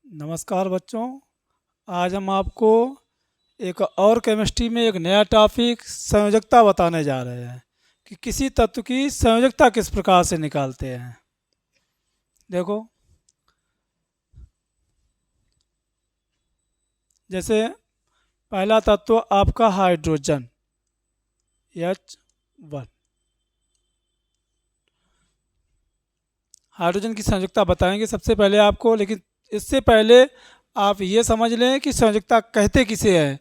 नमस्कार बच्चों। आज हम आपको एक और केमिस्ट्री में एक नया टॉपिक संयोजकता बताने जा रहे हैं कि किसी तत्व की संयोजकता किस प्रकार से निकालते हैं। देखो, जैसे पहला तत्व आपका हाइड्रोजन H1। हाइड्रोजन की संयोजकता बताएंगे सबसे पहले आपको, लेकिन इससे पहले आप ये समझ लें कि संयोजकता कहते किसे हैं।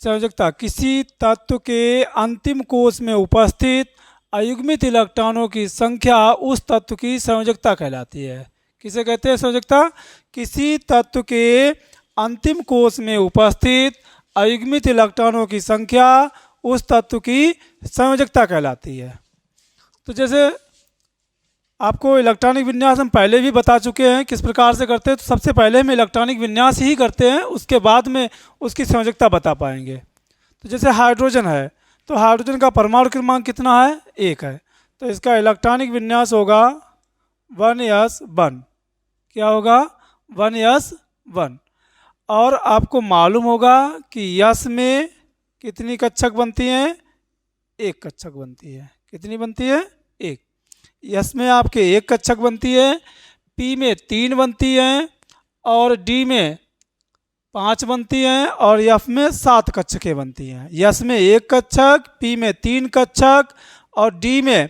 संयोजकता किसी तत्व के अंतिम कोश में उपस्थित अयुग्मित इलेक्ट्रॉनों की संख्या उस तत्व की संयोजकता कहलाती है। किसे कहते हैं संयोजकता? किसी तत्व के अंतिम कोश में उपस्थित अयुग्मित इलेक्ट्रॉनों की संख्या उस तत्व की संयोजकता कहलाती है। तो जैसे आपको इलेक्ट्रॉनिक विन्यास हम पहले भी बता चुके हैं किस प्रकार से करते हैं, तो सबसे पहले हम इलेक्ट्रॉनिक विन्यास ही करते हैं, उसके बाद में उसकी संयोजकता बता पाएंगे। तो जैसे हाइड्रोजन है, तो हाइड्रोजन का परमाणु क्रमांक कितना है? 1 है। तो इसका इलेक्ट्रॉनिक विन्यास होगा 1s1। क्या होगा? 1s1। और आपको मालूम होगा कि यस में कितनी कक्षक बनती हैं? 1 कक्षक बनती है। कितनी बनती है? 1। यस में आपके 1 कक्षक बनती है, पी में 3 बनती हैं, और डी में 5 बनती हैं, और एफ में 7 कक्षकें बनती हैं। यस में 1 कक्षक, पी में 3 कक्षक, और डी में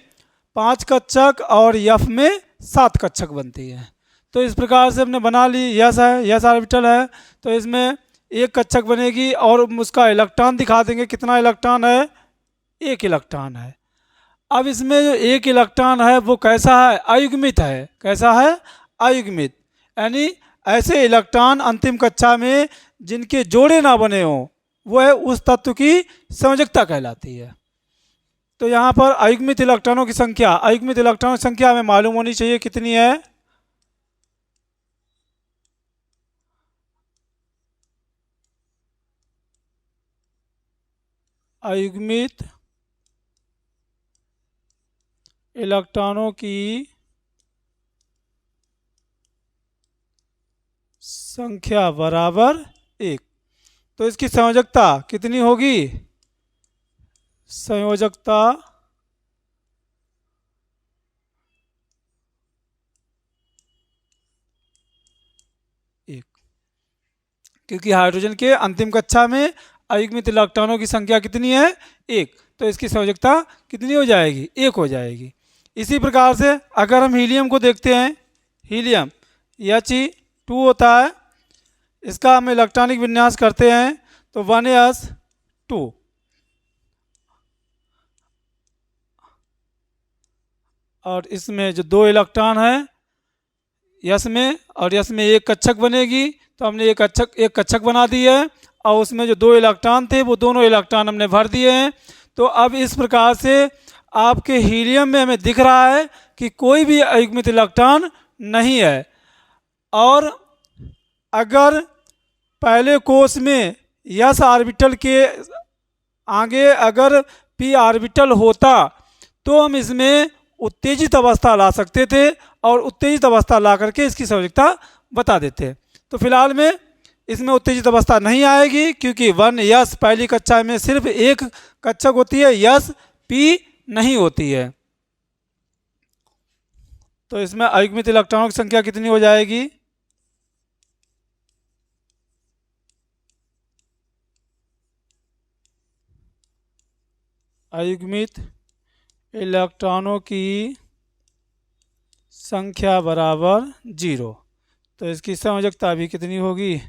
5 कक्षक, और एफ में 7 कक्षक बनती हैं। तो इस प्रकार से हमने बना ली। यस है, यस ऑर्बिटल है, तो इसमें 1 कक्षक बनेगी, और उसका इलेक्ट्रॉन दिखा देंगे। कितना इलेक्ट्रॉन है? 1 इलेक्ट्रॉन है। अब इसमें जो 1 इलेक्ट्रॉन है वो कैसा है? अयुग्मित है। कैसा है? अयुग्मित, यानी ऐसे इलेक्ट्रॉन अंतिम कक्षा में जिनके जोड़े ना बने हों, वह उस तत्व की संयोजकता कहलाती है। तो यहाँ पर अयुग्मित इलेक्ट्रॉनों की संख्या, अयुग्मित इलेक्ट्रॉनों की संख्या हमें मालूम होनी चाहिए कितनी है। अयुग्मित इलेक्ट्रॉनों की संख्या बराबर 1। तो इसकी संयोजकता कितनी होगी? संयोजकता एक, क्योंकि हाइड्रोजन के अंतिम कक्षा में अयुग्मित इलेक्ट्रॉनों की संख्या कितनी है? 1। तो इसकी संयोजकता कितनी हो जाएगी? 1 हो जाएगी। इसी प्रकार से अगर हम हीलियम को देखते हैं, हीलियम He2 होता है, इसका हम इलेक्ट्रॉनिक विन्यास करते हैं तो 1s2। और इसमें जो 2 इलेक्ट्रॉन है यस में, और यस में 1 कक्षक बनेगी, तो हमने एक कक्षक बना दी है, और उसमें जो 2 इलेक्ट्रॉन थे वो दोनों इलेक्ट्रॉन हमने भर दिए हैं। तो अब इस प्रकार से आपके हीलियम में हमें दिख रहा है कि कोई भी अयुग्मित इलेक्ट्रॉन नहीं है। और अगर पहले कोश में यस ऑर्बिटल के आगे अगर पी ऑर्बिटल होता तो हम इसमें उत्तेजित अवस्था ला सकते थे, और उत्तेजित अवस्था ला करके इसकी संयोजकता बता देते। तो फिलहाल में इसमें उत्तेजित अवस्था नहीं आएगी, क्योंकि 1s पहली कक्षा में सिर्फ 1 कक्षक होती है, यस पी नहीं होती है। तो इसमें अयुग्मित इलेक्ट्रॉनों की संख्या कितनी हो जाएगी? अयुग्मित इलेक्ट्रॉनों की संख्या बराबर 0। तो इसकी संयोजकता भी कितनी होगी?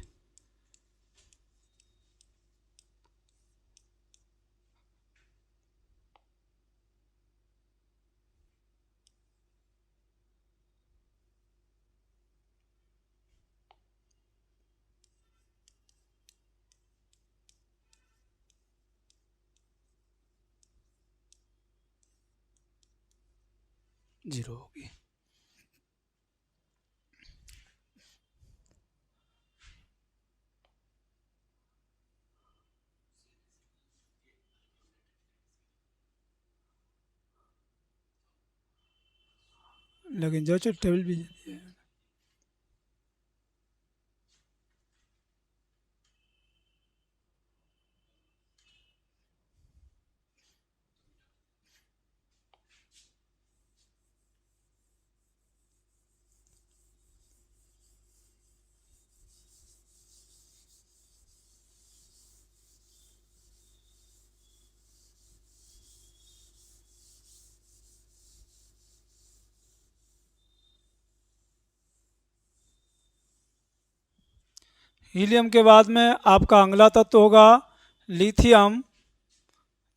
जीरो होगी। लेकिन जो टेबल भी हीलियम के बाद में आपका अगला तत्व होगा लिथियम,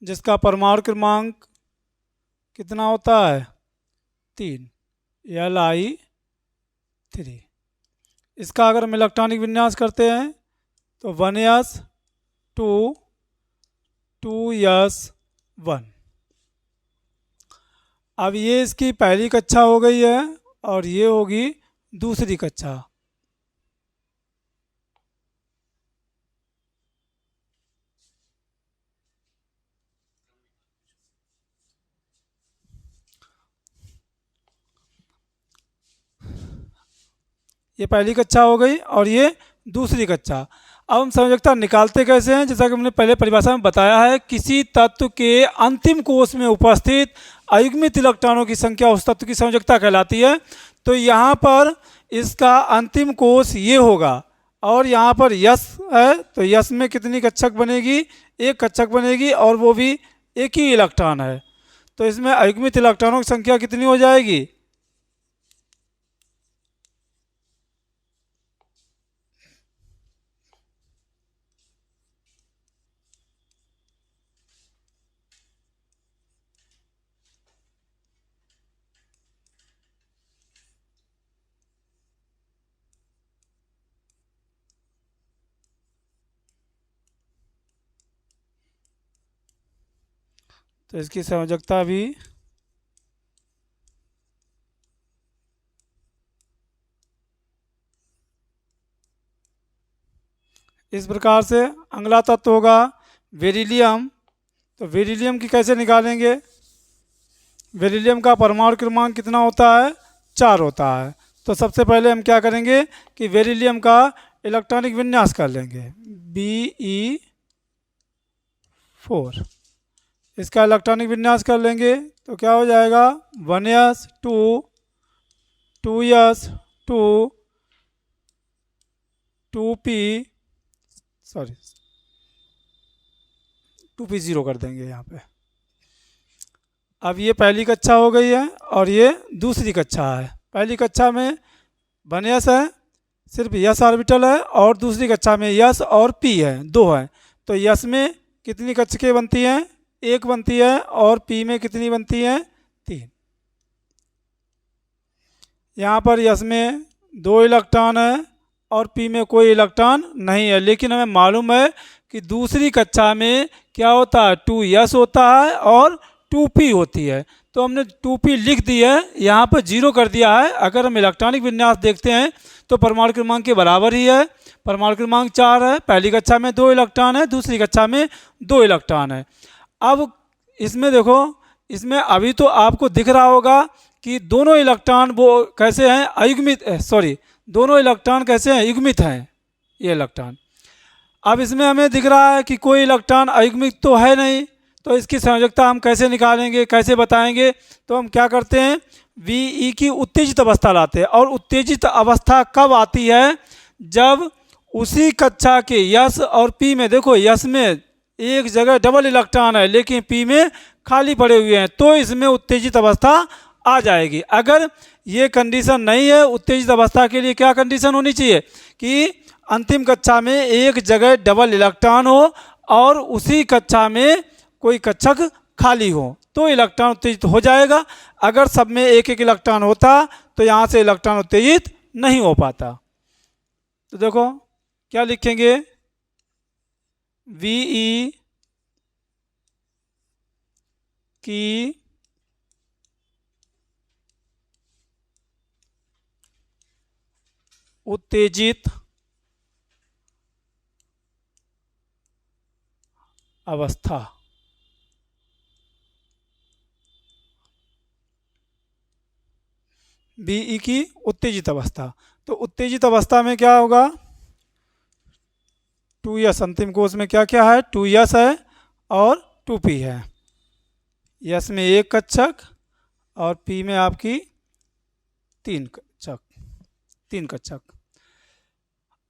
जिसका परमाणु क्रमांक कितना होता है 3, Li3। इसका अगर हम इलेक्ट्रॉनिक विन्यास करते हैं तो 1s 2 2s 1। अब ये इसकी पहली कक्षा हो गई है और ये होगी दूसरी कक्षा। ये पहली कक्षा हो गई और ये दूसरी कक्षा। अब हम संयोजकता निकालते कैसे हैं, जैसा कि हमने पहले परिभाषा में बताया है, किसी तत्व के अंतिम कोष में उपस्थित अयुग्मित इलेक्ट्रॉनों की संख्या उस तत्व की संयोजकता कहलाती है। तो यहाँ पर इसका अंतिम कोष ये होगा और यहाँ पर यस है, तो यस में कितनी कक्षक बनेगी, एक कक्षक बनेगी और वो भी एक ही इलेक्ट्रॉन है। तो इसमें अयुग्मित इलेक्ट्रॉनों की संख्या कितनी हो जाएगी, तो इसकी संयोजकता भी इस प्रकार से। अगला तत्व होगा बेरिलियम। तो बेरिलियम की कैसे निकालेंगे, बेरिलियम का परमाणु क्रमांक कितना होता है 4 होता है। तो सबसे पहले हम क्या करेंगे कि बेरिलियम का इलेक्ट्रॉनिक विन्यास कर लेंगे Be4। इसका इलेक्ट्रॉनिक विन्यास कर लेंगे तो क्या हो जाएगा 1s 2 2s 2 2p 2p0 कर देंगे यहाँ पे। अब ये पहली कक्षा हो गई है और ये दूसरी कक्षा है। पहली कक्षा में 1s है, सिर्फ यस ऑर्बिटल है, और दूसरी कक्षा में यस और पी है, 2 है। तो यस में कितनी कक्षकें बनती हैं, 1 बनती है, और पी में कितनी बनती हैं 3। यहाँ पर यस में 2 इलेक्ट्रॉन है और पी में कोई इलेक्ट्रॉन नहीं है, लेकिन हमें मालूम है कि दूसरी कक्षा में क्या होता है 2s होता है और 2p होती है। तो हमने 2p लिख दी है, यहाँ पर 0 कर दिया है। अगर हम इलेक्ट्रॉनिक विन्यास देखते हैं तो परमाणु क्रमांक के बराबर ही है। परमाणु क्रमांक 4 है, पहली कक्षा में 2 इलेक्ट्रॉन है, दूसरी कक्षा में 2 इलेक्ट्रॉन है। अब इसमें देखो, इसमें अभी तो आपको दिख रहा होगा कि दोनों इलेक्ट्रॉन वो कैसे हैं अयुग्मित, दोनों इलेक्ट्रॉन कैसे हैं युग्मित हैं ये इलेक्ट्रॉन। अब इसमें हमें दिख रहा है कि कोई इलेक्ट्रॉन अयुग्मित तो है नहीं, तो इसकी संयोजकता हम कैसे निकालेंगे, कैसे बताएंगे। तो हम क्या करते हैं Ve की उत्तेजित अवस्था लाते हैं। और उत्तेजित अवस्था कब आती है, जब उसी कक्षा के यस और पी में, देखो यस में एक जगह डबल इलेक्ट्रॉन है लेकिन पी में खाली पड़े हुए हैं, तो इसमें उत्तेजित अवस्था आ जाएगी। अगर ये कंडीशन नहीं है, उत्तेजित अवस्था के लिए क्या कंडीशन होनी चाहिए कि अंतिम कक्षा में एक जगह डबल इलेक्ट्रॉन हो और उसी कक्षा में कोई कक्षक खाली हो, तो इलेक्ट्रॉन उत्तेजित हो जाएगा। अगर सब में एक एक इलेक्ट्रॉन होता तो यहाँ से इलेक्ट्रॉन उत्तेजित नहीं हो पाता। तो देखो क्या लिखेंगे Ve की उत्तेजित अवस्था, Be की उत्तेजित अवस्था। तो उत्तेजित अवस्था में क्या होगा 2s, अंतिम कोष में क्या क्या है 2s है और 2p है। यस में 1 कक्षक और p में आपकी 3 कक्षक।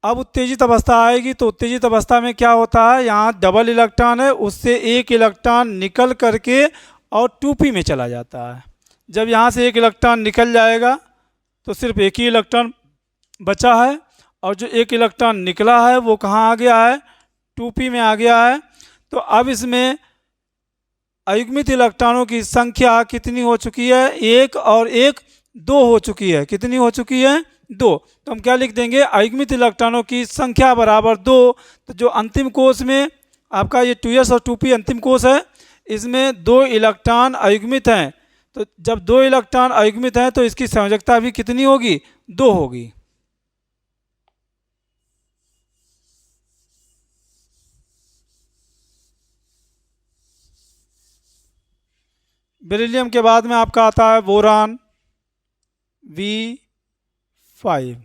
अब उत्तेजित अवस्था आएगी तो उत्तेजित अवस्था में क्या होता है, यहाँ डबल इलेक्ट्रॉन है, उससे 1 इलेक्ट्रॉन निकल करके और 2p में चला जाता है। जब यहाँ से 1 इलेक्ट्रॉन निकल जाएगा तो सिर्फ एक ही इलेक्ट्रॉन बचा है और जो एक इलेक्ट्रॉन निकला है वो कहाँ आ गया है, 2p में आ गया है। तो अब इसमें अयुग्मित इलेक्ट्रॉनों की संख्या कितनी हो चुकी है, एक और एक दो हो चुकी है। कितनी हो चुकी है, दो। तो हम क्या लिख देंगे, अयुग्मित इलेक्ट्रॉनों की संख्या बराबर दो। तो जो अंतिम कोष में आपका ये 2s और 2p अंतिम कोष है, इसमें दो इलेक्ट्रॉन अयुग्मित हैं। तो जब दो इलेक्ट्रॉन अयुग्मित हैं तो इसकी संयोजकता भी कितनी होगी, दो होगी। बेरिलियम के बाद में आपका आता है बोरान V5।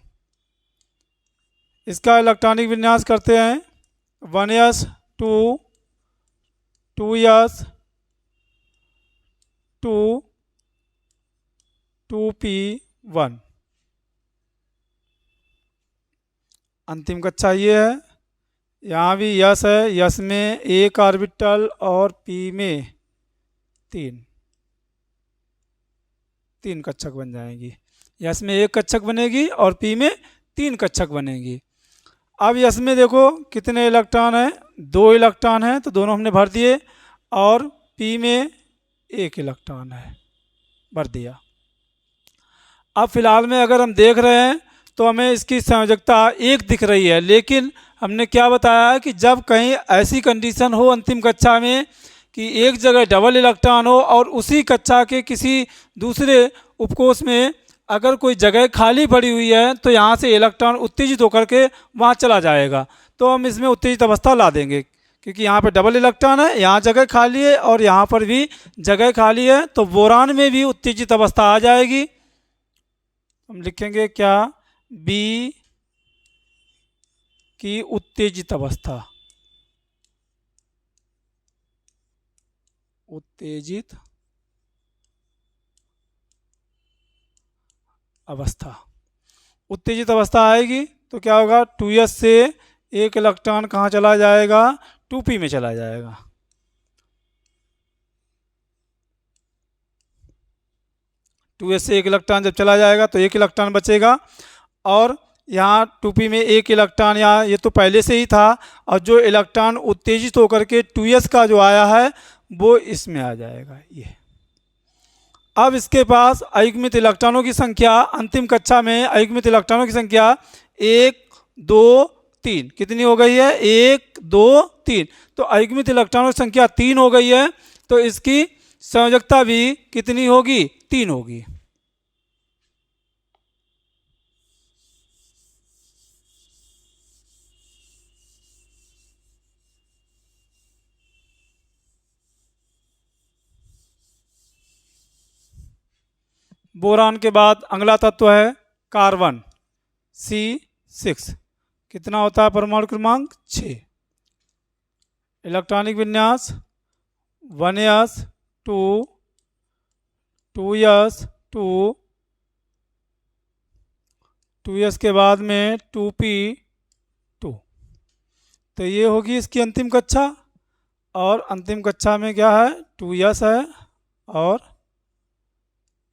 इसका इलेक्ट्रॉनिक विन्यास करते हैं 1s 2 2s 2 2p1। अंतिम कक्षा ये है। यहाँ भी यस है, यस में एक ऑर्बिटल और p में तीन कक्षक बन जाएंगी। यस में एक कक्षक बनेगी और p में तीन कक्षक बनेगी। अब यस में देखो कितने इलेक्ट्रॉन हैं, दो इलेक्ट्रॉन हैं, तो दोनों हमने भर दिए, और p में एक इलेक्ट्रॉन है, भर दिया। अब फिलहाल में अगर हम देख रहे हैं तो हमें इसकी संयोजकता एक दिख रही है, लेकिन हमने क्या बताया है कि जब कहीं ऐसी कंडीशन हो अंतिम कक्षा में कि एक जगह डबल इलेक्ट्रॉन हो और उसी कक्षा के किसी दूसरे उपकोष में अगर कोई जगह खाली पड़ी हुई है तो यहाँ से इलेक्ट्रॉन उत्तेजित होकर के वहाँ चला जाएगा। तो हम इसमें उत्तेजित अवस्था ला देंगे, क्योंकि यहाँ पे डबल इलेक्ट्रॉन है, यहाँ जगह खाली है और यहाँ पर भी जगह खाली है, तो बोरान में भी उत्तेजित अवस्था आ जाएगी। हम लिखेंगे क्या, बी की उत्तेजित अवस्था, उत्तेजित अवस्था। उत्तेजित अवस्था आएगी तो क्या होगा, 2s से एक इलेक्ट्रॉन कहाँ चला जाएगा, 2p में चला जाएगा। टू एस से एक इलेक्ट्रॉन जब चला जाएगा तो एक इलेक्ट्रॉन बचेगा, और यहाँ 2p में एक इलेक्ट्रॉन, यहाँ ये तो पहले से ही था, और जो इलेक्ट्रॉन उत्तेजित होकर के 2s का जो आया है वो इसमें आ जाएगा ये। अब इसके पास अयुग्मित इलेक्ट्रॉनों की संख्या अंतिम कक्षा में, अयुग्मित इलेक्ट्रॉनों की संख्या 1 2 3 कितनी हो गई है, 1 2 3। तो अयुग्मित इलेक्ट्रॉनों की संख्या 3 हो गई है, तो इसकी संयोजकता भी कितनी होगी, 3 होगी। बोरान के बाद अगला तत्व है कार्बन C6। कितना होता है परमाणु क्रमांक, 6। इलेक्ट्रॉनिक विन्यास 1s 2 2s 2 2s के बाद में 2p2। तो ये होगी इसकी अंतिम कक्षा, और अंतिम कक्षा में क्या है, 2s है और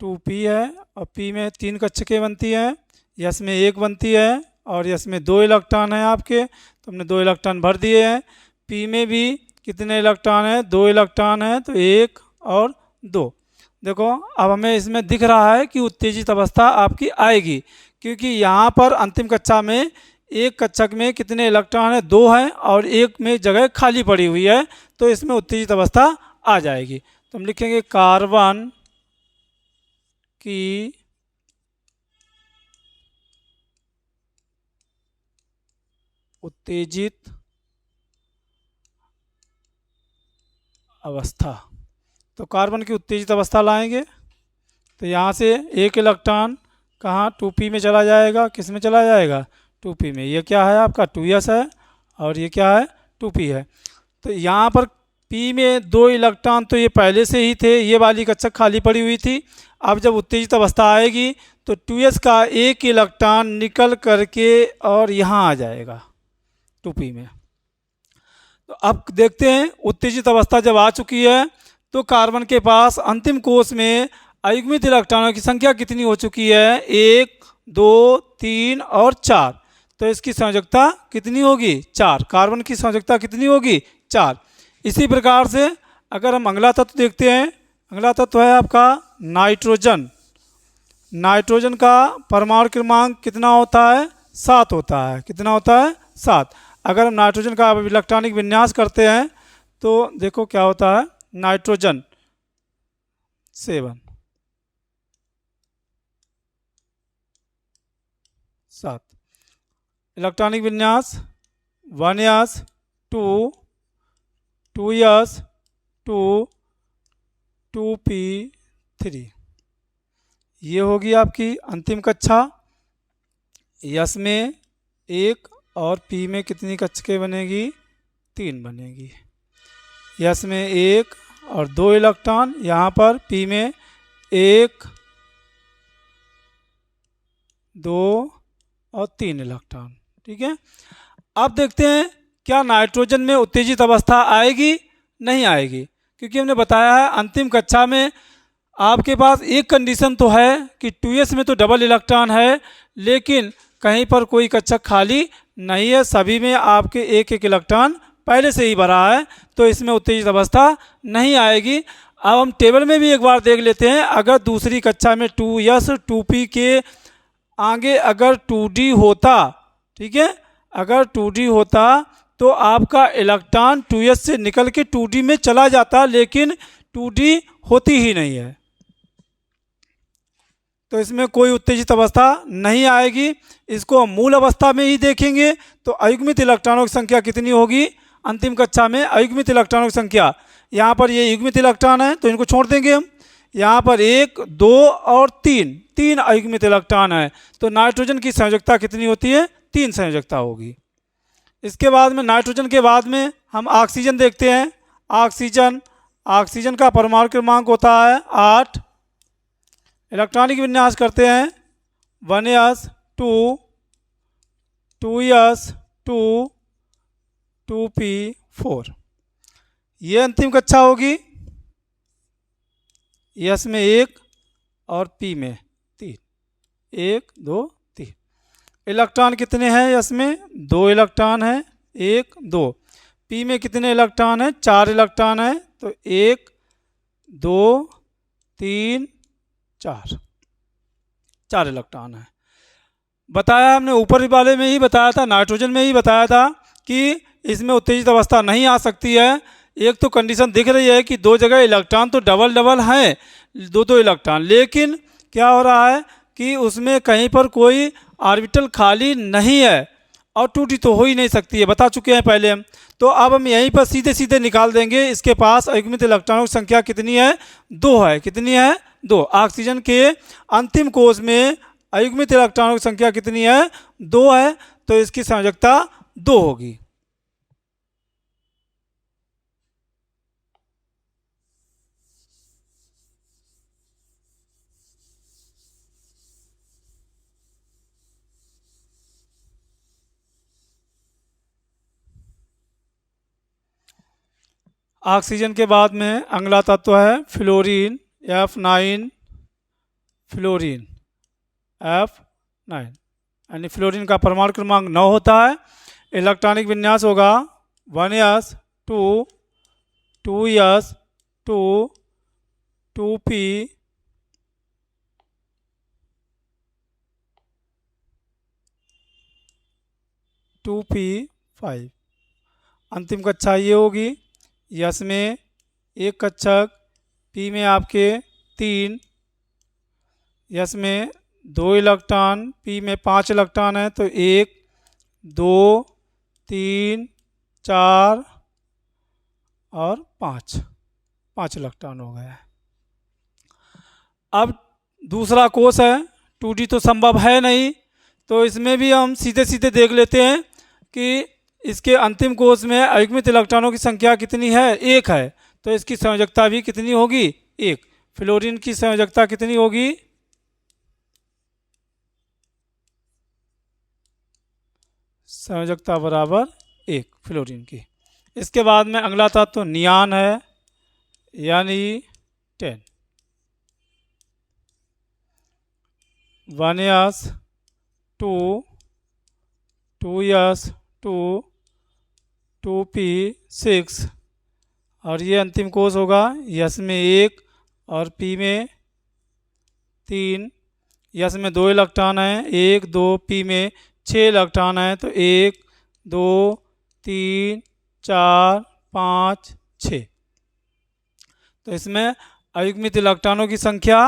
2p है, और p में 3 कक्षकें बनती हैं, यस में एक बनती है, और यस में 2 इलेक्ट्रॉन हैं आपके, तो हमने 2 इलेक्ट्रॉन भर दिए हैं। p में भी कितने इलेक्ट्रॉन हैं, 2 इलेक्ट्रॉन हैं, तो 1 और 2। देखो अब हमें इसमें दिख रहा है कि उत्तेजित अवस्था आपकी आएगी, क्योंकि यहाँ पर अंतिम कक्षा में एक कक्षक में कितने इलेक्ट्रॉन हैं, 2 हैं, और एक में जगह खाली पड़ी हुई है, तो इसमें उत्तेजित अवस्था आ जाएगी। तो हम लिखेंगे कार्बन की उत्तेजित अवस्था। तो कार्बन की उत्तेजित अवस्था लाएंगे, तो यहाँ से एक इलेक्ट्रॉन कहाँ, 2p में चला जाएगा, किस में चला जाएगा, 2p में। ये क्या है आपका, 2s है, और ये क्या है, 2p है। तो यहाँ पर p में 2 इलेक्ट्रॉन तो ये पहले से ही थे, ये वाली कक्षक खाली पड़ी हुई थी। अब जब उत्तेजित अवस्था आएगी तो 2s का एक इलेक्ट्रॉन निकल करके और यहाँ आ जाएगा 2p में। तो अब देखते हैं उत्तेजित अवस्था जब आ चुकी है तो कार्बन के पास अंतिम कोष में अयुग्मित इलेक्ट्रॉनों की संख्या कितनी हो चुकी है, 1 2 3 और 4। तो इसकी संयोजकता कितनी होगी 4। कार्बन की संयोजकता कितनी होगी 4। इसी प्रकार से अगर हम अगला तत्व देखते हैं, अगला तत्व है आपका नाइट्रोजन। नाइट्रोजन का परमाणु क्रमांक कितना होता है 7 होता है। कितना होता है 7। अगर हम नाइट्रोजन का इलेक्ट्रॉनिक विन्यास करते हैं तो देखो क्या होता है, नाइट्रोजन 7 7 इलेक्ट्रॉनिक विन्यास 1s 2 2s 2 2p3। ये होगी आपकी अंतिम कक्षा। यस में 1 और पी में कितनी कक्षकें बनेगी 3 बनेगी। यस में 1 और 2 इलेक्ट्रॉन, यहाँ पर पी में 1 2 और 3 इलेक्ट्रॉन। ठीक है, अब देखते हैं क्या नाइट्रोजन में उत्तेजित अवस्था आएगी नहीं आएगी, क्योंकि हमने बताया है अंतिम कक्षा में आपके पास एक कंडीशन तो है कि 2s में तो डबल इलेक्ट्रॉन है, लेकिन कहीं पर कोई कक्षक खाली नहीं है, सभी में आपके एक एक इलेक्ट्रॉन पहले से ही भरा है, तो इसमें उत्तेजित अवस्था नहीं आएगी। अब हम टेबल में भी एक बार देख लेते हैं। अगर दूसरी कक्षा में 2s 2p के आगे अगर 2d होता, ठीक है, अगर 2d होता तो आपका इलेक्ट्रॉन 2s से निकल के 2d में चला जाता, लेकिन 2d होती ही नहीं है, तो इसमें कोई उत्तेजित अवस्था नहीं आएगी। इसको हम मूल अवस्था में ही देखेंगे तो अयुग्मित इलेक्ट्रॉनों की संख्या कितनी होगी अंतिम कक्षा में। अयुग्मित इलेक्ट्रॉनों की संख्या, यहाँ पर ये युग्मित इलेक्ट्रॉन है तो इनको छोड़ देंगे हम। यहाँ पर 1 2 और 3 अयुग्मित इलेक्ट्रॉन है, तो नाइट्रोजन की संयोजकता कितनी होती है 3 संयोजकता होगी। इसके बाद में नाइट्रोजन के बाद में हम ऑक्सीजन देखते हैं। ऑक्सीजन का परमाणु क्रमांक होता है 8। इलेक्ट्रॉनिक विन्यास करते हैं 1s 2 2s 2 2p4। ये अंतिम कक्षा होगी। यस में 1 और पी में 3, 1 2 3। इलेक्ट्रॉन कितने हैं यस में 2 इलेक्ट्रॉन हैं, 1 2। पी में कितने इलेक्ट्रॉन हैं 4 इलेक्ट्रॉन हैं, तो 1 2 3 4 इलेक्ट्रॉन है। बताया हमने ऊपर वाले में ही बताया था, नाइट्रोजन में ही बताया था कि इसमें उत्तेजित अवस्था नहीं आ सकती है। एक तो कंडीशन दिख रही है कि 2 जगह इलेक्ट्रॉन तो डबल हैं, 2 इलेक्ट्रॉन, लेकिन क्या हो रहा है कि उसमें कहीं पर कोई ऑर्बिटल खाली नहीं है, और 2d तो हो ही नहीं सकती है, बता चुके हैं पहले हम। तो अब हम यहीं पर सीधे सीधे निकाल देंगे। इसके पास अयुग्मित इलेक्ट्रॉनों की संख्या कितनी है 2 है। कितनी है 2। ऑक्सीजन के अंतिम कोष में अयुग्मित इलेक्ट्रॉनों की संख्या कितनी है 2 है, तो इसकी संयोजकता 2 होगी। ऑक्सीजन के बाद में अगला तत्व है फ्लोरीन F9। फ्लोरीन F9 यानी फ्लोरीन का परमाणु क्रमांक 9 होता है। इलेक्ट्रॉनिक विन्यास होगा 1s 2 2s 2 2p 2p5। अंतिम कक्षा ये होगी। यस में 1 कक्षक, पी में आपके 3, यस में 2 इलेक्ट्रॉन, पी में 5 इलेक्ट्रॉन है, तो 1 2 3 4 और 5 इलेक्ट्रॉन हो गए। अब दूसरा कोष है 2d तो संभव है नहीं, तो इसमें भी हम सीधे सीधे देख लेते हैं कि इसके अंतिम कोष में अयुग्मित इलेक्ट्रॉनों की संख्या कितनी है 1 है, तो इसकी संयोजकता भी कितनी होगी 1। फ्लोरीन की संयोजकता कितनी होगी संयोजकता बराबर 1 फ्लोरीन की। इसके बाद में अगला तत्व नियान है, यानी 10। 1s 2 2s 2 2p6 और ये अंतिम कोष होगा यस में 1 और पी में 3। यस में 2 इलेक्ट्रॉन हैं, 1 2, पी में 6 इलेक्ट्रॉन हैं, तो 1 2 3 4 5 6। तो इसमें अयुग्मित इलेक्ट्रॉनों की संख्या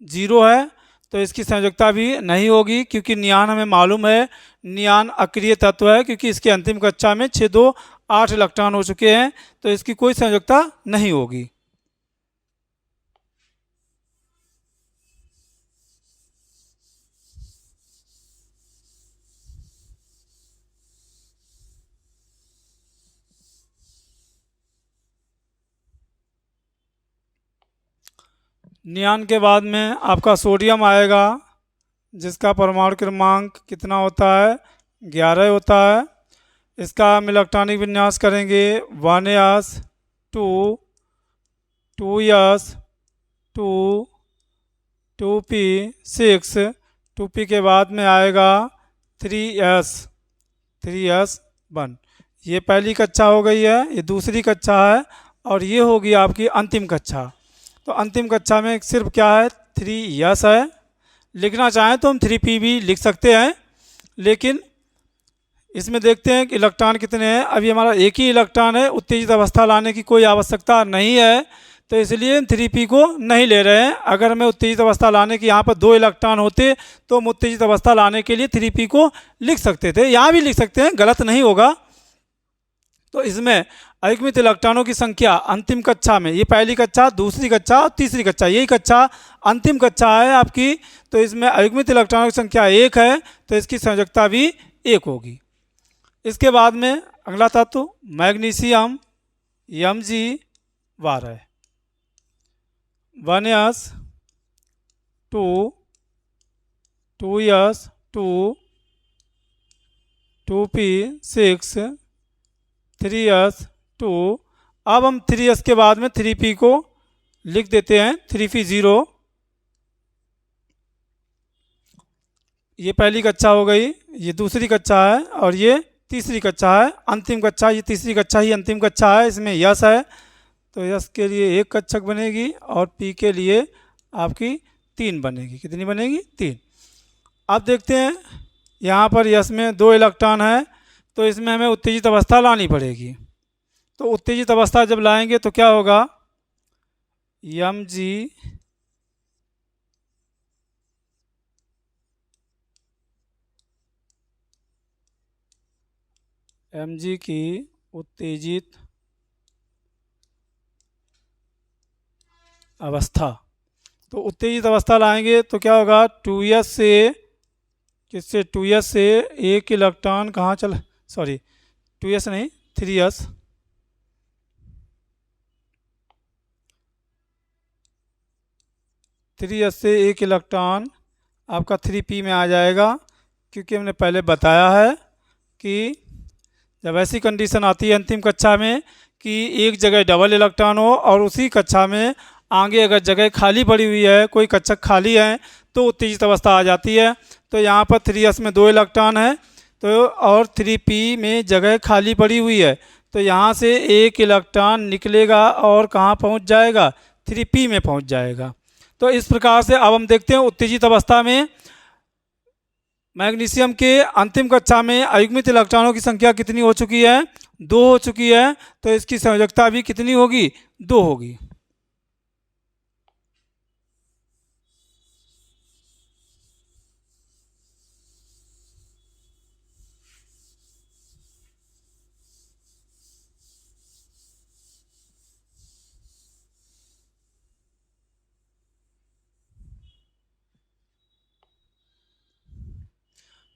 0 है, तो इसकी संयोजकता भी नहीं होगी, क्योंकि नियान हमें मालूम है नियान अक्रिय तत्व है, क्योंकि इसके अंतिम कक्षा में 6 2 8 इलेक्ट्रॉन हो चुके हैं, तो इसकी कोई संयोजकता नहीं होगी। नियान के बाद में आपका सोडियम आएगा, जिसका परमाणु क्रमांक कितना होता है, 11 होता है। इसका हम इलेक्ट्रॉनिक विन्यास करेंगे 1s 2 2s 2 2p 6। 2p के बाद में आएगा 3s 1। ये पहली कक्षा हो गई है, ये दूसरी कक्षा है, और ये होगी आपकी अंतिम कक्षा। तो अंतिम कक्षा में सिर्फ क्या है, 3s है। लिखना चाहें तो हम 3p भी लिख सकते हैं, लेकिन इसमें देखते हैं कि इलेक्ट्रॉन कितने हैं। अभी हमारा एक ही इलेक्ट्रॉन है, उत्तेजित अवस्था लाने की कोई आवश्यकता नहीं है, तो इसलिए हम 3p को नहीं ले रहे हैं। अगर हमें उत्तेजित अवस्था लाने की यहाँ पर 2 इलेक्ट्रॉन होते तो हम उत्तेजित अवस्था लाने के लिए 3p को लिख सकते थे, यहाँ भी लिख सकते हैं, गलत नहीं होगा। तो इसमें अयुग्मित इलेक्ट्रॉनों की संख्या अंतिम कक्षा में, ये पहली कक्षा, दूसरी कक्षा और तीसरी कक्षा, यही कक्षा अंतिम कक्षा है आपकी, तो इसमें अयुग्मित इलेक्ट्रॉनों की संख्या 1 है, तो इसकी संयोजकता भी 1 होगी। इसके बाद में अगला तत्व magnesium Mg12 1s 2 2s 2 2p6 3s 2। अब हम 3s के बाद में 3p को लिख देते हैं 3p0। ये पहली कक्षा हो गई, ये दूसरी कक्षा है और ये तीसरी कक्षा है, अंतिम कक्षा। ये तीसरी कक्षा ही अंतिम कक्षा है, इसमें यस है, तो यस के लिए 1 कक्षक बनेगी और पी के लिए आपकी 3 बनेगी। कितनी बनेगी, 3। अब देखते हैं यहाँ पर यस में 2 इलेक्ट्रॉन है, तो इसमें हमें उत्तेजित अवस्था लानी पड़ेगी। तो उत्तेजित अवस्था जब लाएंगे तो क्या होगा, Mg की उत्तेजित अवस्था, तो उत्तेजित अवस्था लाएंगे तो क्या होगा, 2s से किससे, 2s से 1 इलेक्ट्रॉन कहाँ चला, सॉरी 2s नहीं 3s, से 1 इलेक्ट्रॉन आपका 3p में आ जाएगा, क्योंकि हमने पहले बताया है कि जब ऐसी कंडीशन आती है अंतिम कक्षा में कि एक जगह डबल इलेक्ट्रॉन हो और उसी कक्षा में आगे अगर जगह खाली पड़ी हुई है, कोई कक्षक खाली है, तो उत्तेजित अवस्था आ जाती है। तो यहाँ पर 3s में 2 इलेक्ट्रॉन है, तो और 3p में जगह खाली पड़ी हुई है, तो यहाँ से 1 इलेक्ट्रॉन निकलेगा और कहाँ पहुँच जाएगा, 3p में पहुँच जाएगा। तो इस प्रकार से अब हम देखते हैं उत्तेजित अवस्था में मैग्नीशियम के अंतिम कक्षा में अयुग्मित इलेक्ट्रॉनों की संख्या कितनी हो चुकी है, 2 हो चुकी है, तो इसकी संयोजकता भी कितनी होगी, 2 होगी।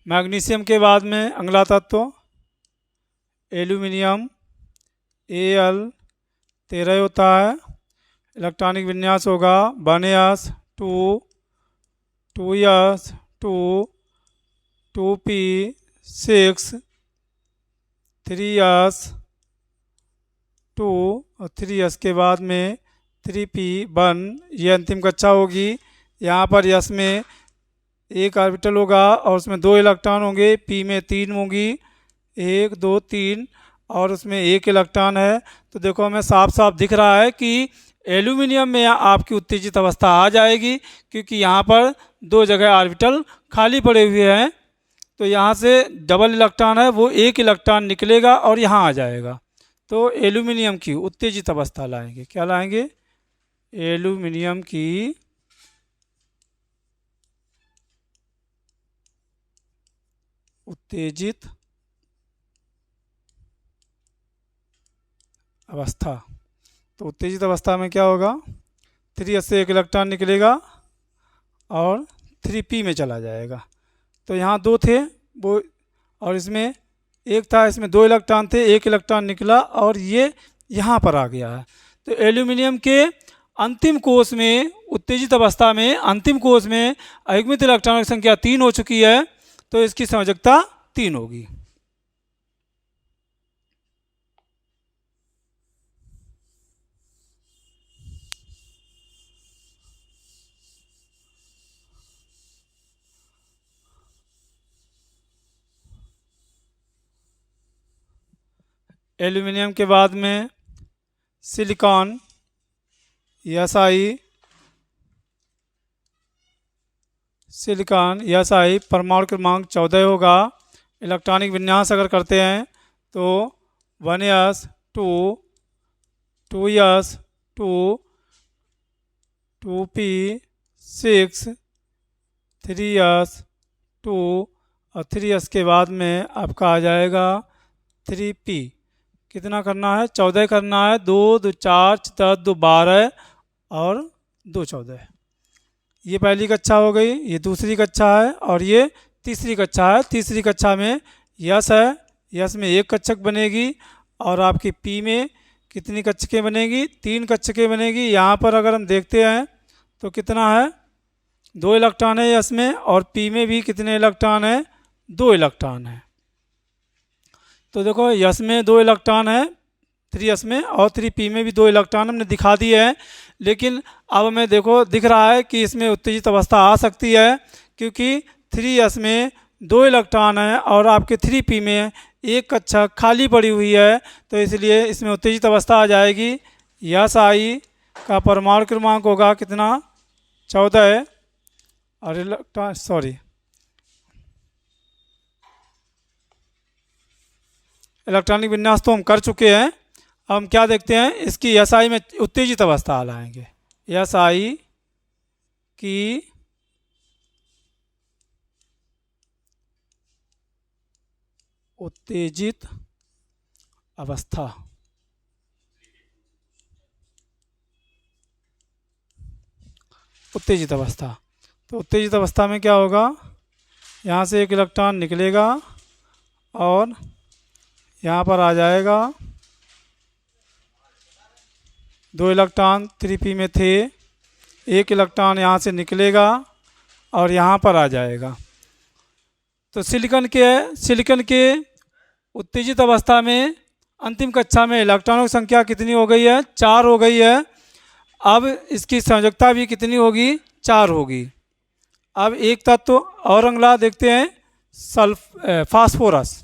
मैग्नीशियम के बाद में अगला तत्व एल्यूमिनियम Al13 होता है। इलेक्ट्रॉनिक विन्यास होगा 1s 2 2s 2 2p6 3s 2 और 3s के बाद में 3p1। ये अंतिम कक्षा होगी। यहाँ पर यस में एक ऑर्बिटल होगा और उसमें 2 इलेक्ट्रॉन होंगे, पी में 3 होंगी, 1 2 3, और उसमें 1 इलेक्ट्रॉन है। तो देखो हमें साफ साफ दिख रहा है कि एल्यूमिनियम में आपकी उत्तेजित अवस्था आ जाएगी, क्योंकि यहाँ पर 2 जगह ऑर्बिटल खाली पड़े हुए हैं। तो यहाँ से डबल इलेक्ट्रॉन है वो 1 इलेक्ट्रॉन निकलेगा और यहाँ आ जाएगा। तो एल्यूमिनियम की उत्तेजित अवस्था लाएंगे। क्या लाएंगे? एल्यूमिनियम की उत्तेजित अवस्था। तो उत्तेजित अवस्था में क्या होगा? 3s से 1 इलेक्ट्रॉन निकलेगा और 3p में चला जाएगा। तो यहाँ 2 थे वो, और इसमें 1 था, इसमें 2 इलेक्ट्रॉन थे, 1 इलेक्ट्रॉन निकला और ये यहाँ पर आ गया है। तो एल्यूमिनियम के अंतिम कोष में, उत्तेजित अवस्था में अंतिम कोष में अयुग्मित इलेक्ट्रॉनों की संख्या 3 हो चुकी है, तो इसकी संयोजकता 3 होगी। एल्यूमिनियम के बाद में सिलिकॉन, SI परमाणु क्रमांक 14 होगा। इलेक्ट्रॉनिक विन्यास अगर करते हैं तो 1s 2 2s 2 2p 6 3s 2 और 3s के बाद में आपका आ जाएगा 3p। कितना करना है? 14 करना है। 2 2 4 10 2 12 और 2 14। ये पहली कक्षा हो गई, ये दूसरी कक्षा है और ये तीसरी कक्षा है। तीसरी कक्षा में यस है, यस में 1 कक्षक बनेगी और आपकी पी में कितनी कक्षकें बनेगी? 3 कक्षकें बनेगी। यहाँ पर अगर हम देखते हैं तो कितना है? 2 इलेक्ट्रॉन है यस में, और पी में भी कितने इलेक्ट्रॉन है? 2 इलेक्ट्रॉन है। तो देखो यस में 2 इलेक्ट्रॉन है 3s में, और 3p में भी 2 इलेक्ट्रॉन हमने दिखा दिए हैं। लेकिन अब हमें देखो दिख रहा है कि इसमें उत्तेजित अवस्था आ सकती है, क्योंकि 3s में 2 इलेक्ट्रॉन है और आपके 3p में 1 कक्षा खाली पड़ी हुई है। तो इसलिए इसमें उत्तेजित अवस्था आ जाएगी। SI का परमाणु क्रमांक होगा कितना? 14 और इलेक्ट्रॉनिक विन्यास तो हम कर चुके हैं। अब हम क्या देखते हैं? इसकी SI में उत्तेजित अवस्था लाएंगे। SI की उत्तेजित अवस्था। उत्तेजित अवस्था, तो उत्तेजित अवस्था में क्या होगा? यहाँ से 1 इलेक्ट्रॉन निकलेगा और यहाँ पर आ जाएगा। 2 इलेक्ट्रॉन 3p में थे, 1 इलेक्ट्रॉन यहाँ से निकलेगा और यहाँ पर आ जाएगा। तो सिलिकॉन के उत्तेजित अवस्था में अंतिम कक्षा में इलेक्ट्रॉनों की संख्या कितनी हो गई है? 4 हो गई है। अब इसकी संयोजकता भी कितनी होगी? 4 होगी। अब एक तत्व और अगला देखते हैं, फास्फोरस।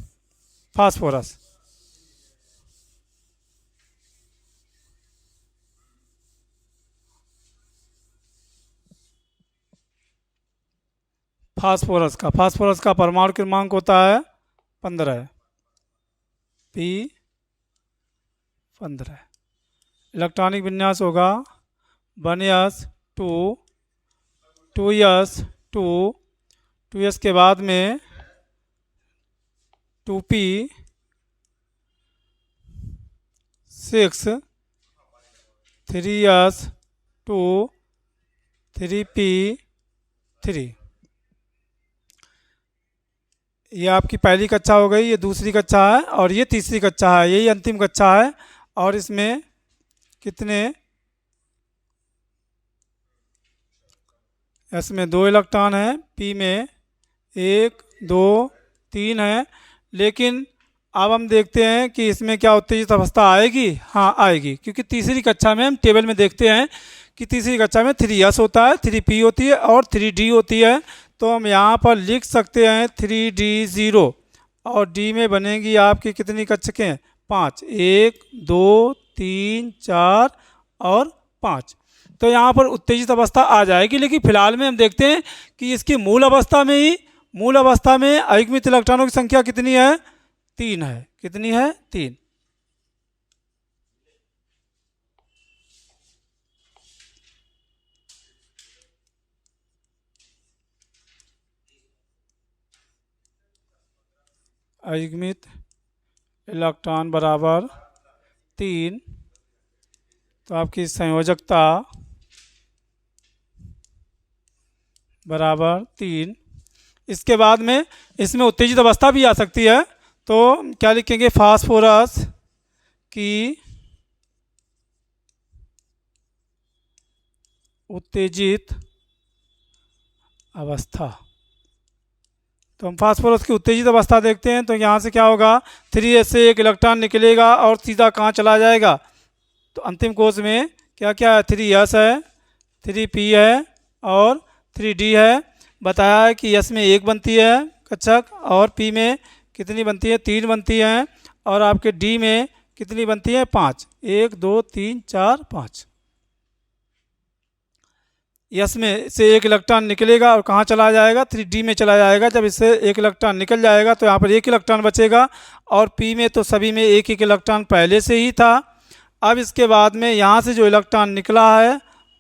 फास्फोरस का परमाणु क्रमांक होता है 15, P15। इलेक्ट्रॉनिक विन्यास होगा 1s 2 2s 2 2s के बाद में 2p 6 3s 2 3p 3। ये आपकी पहली कक्षा हो गई, ये दूसरी कक्षा है और ये तीसरी कक्षा है, यही अंतिम कक्षा है। और इसमें कितने? एस में 2 इलेक्ट्रॉन है, पी में 1 2 3 है। लेकिन अब हम देखते हैं कि इसमें क्या उत्तेजित अवस्था आएगी? हाँ आएगी, क्योंकि तीसरी कक्षा में हम टेबल में देखते हैं कि तीसरी कक्षा में 3s होता है, 3p होती है और 3d होती है। तो हम यहाँ पर लिख सकते हैं 3D0 और डी में बनेगी आपकी कितनी कक्षकें? 5, 1 2 3 4 और 5। तो यहाँ पर उत्तेजित अवस्था आ जाएगी, लेकिन फिलहाल में हम देखते हैं कि इसकी मूल अवस्था में अयुग्मित इलेक्ट्रॉनों की संख्या कितनी है? 3 है। कितनी है? 3। अयुग्मित इलेक्ट्रॉन बराबर 3, तो आपकी संयोजकता बराबर 3। इसके बाद में इसमें उत्तेजित अवस्था भी आ सकती है, तो क्या लिखेंगे? फास्फोरस की उत्तेजित अवस्था। तो हम फास्फोरस की उत्तेजित अवस्था देखते हैं, तो यहाँ से क्या होगा? 3s से एक इलेक्ट्रॉन निकलेगा और सीधा कहाँ चला जाएगा? तो अंतिम कोश में क्या क्या है? 3s है, 3p है और 3d है। बताया है कि s में 1 बनती है कक्षक और p में कितनी बनती है? 3 बनती हैं और आपके d में कितनी बनती है? 5। 1 2 3 4 5। यस में से एक इलेक्ट्रॉन निकलेगा और कहाँ चला जाएगा? 3D में चला जाएगा। जब इससे एक इलेक्ट्रॉन निकल जाएगा तो यहाँ पर एक इलेक्ट्रॉन बचेगा और P में तो सभी में एक एक इलेक्ट्रॉन पहले से ही था। अब इसके बाद में यहाँ से जो इलेक्ट्रॉन निकला है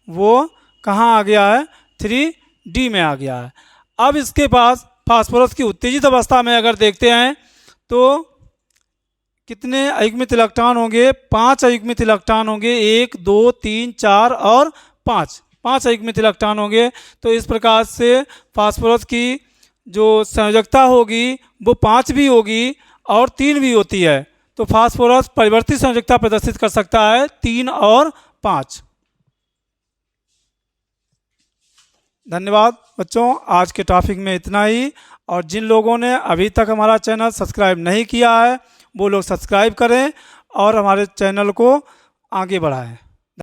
वो कहाँ आ गया है? 3D में आ गया है। अब इसके पास फास्फोरस की उत्तेजित अवस्था में अगर देखते हैं तो कितने अयुग्मित इलेक्ट्रॉन होंगे? 5 अयुग्मित इलेक्ट्रॉन होंगे। 1 2 3 4 और 5 अयुग्मित इलेक्ट्रॉन होंगे। तो इस प्रकार से फास्फोरस की जो संयोजकता होगी वो 5 भी होगी और 3 भी होती है। तो फास्फोरस परिवर्तित संयोजकता प्रदर्शित कर सकता है 3 और 5। धन्यवाद बच्चों, आज के टॉपिक में इतना ही। और जिन लोगों ने अभी तक हमारा चैनल सब्सक्राइब नहीं किया है वो लोग सब्सक्राइब करें और हमारे चैनल को आगे बढ़ाएं।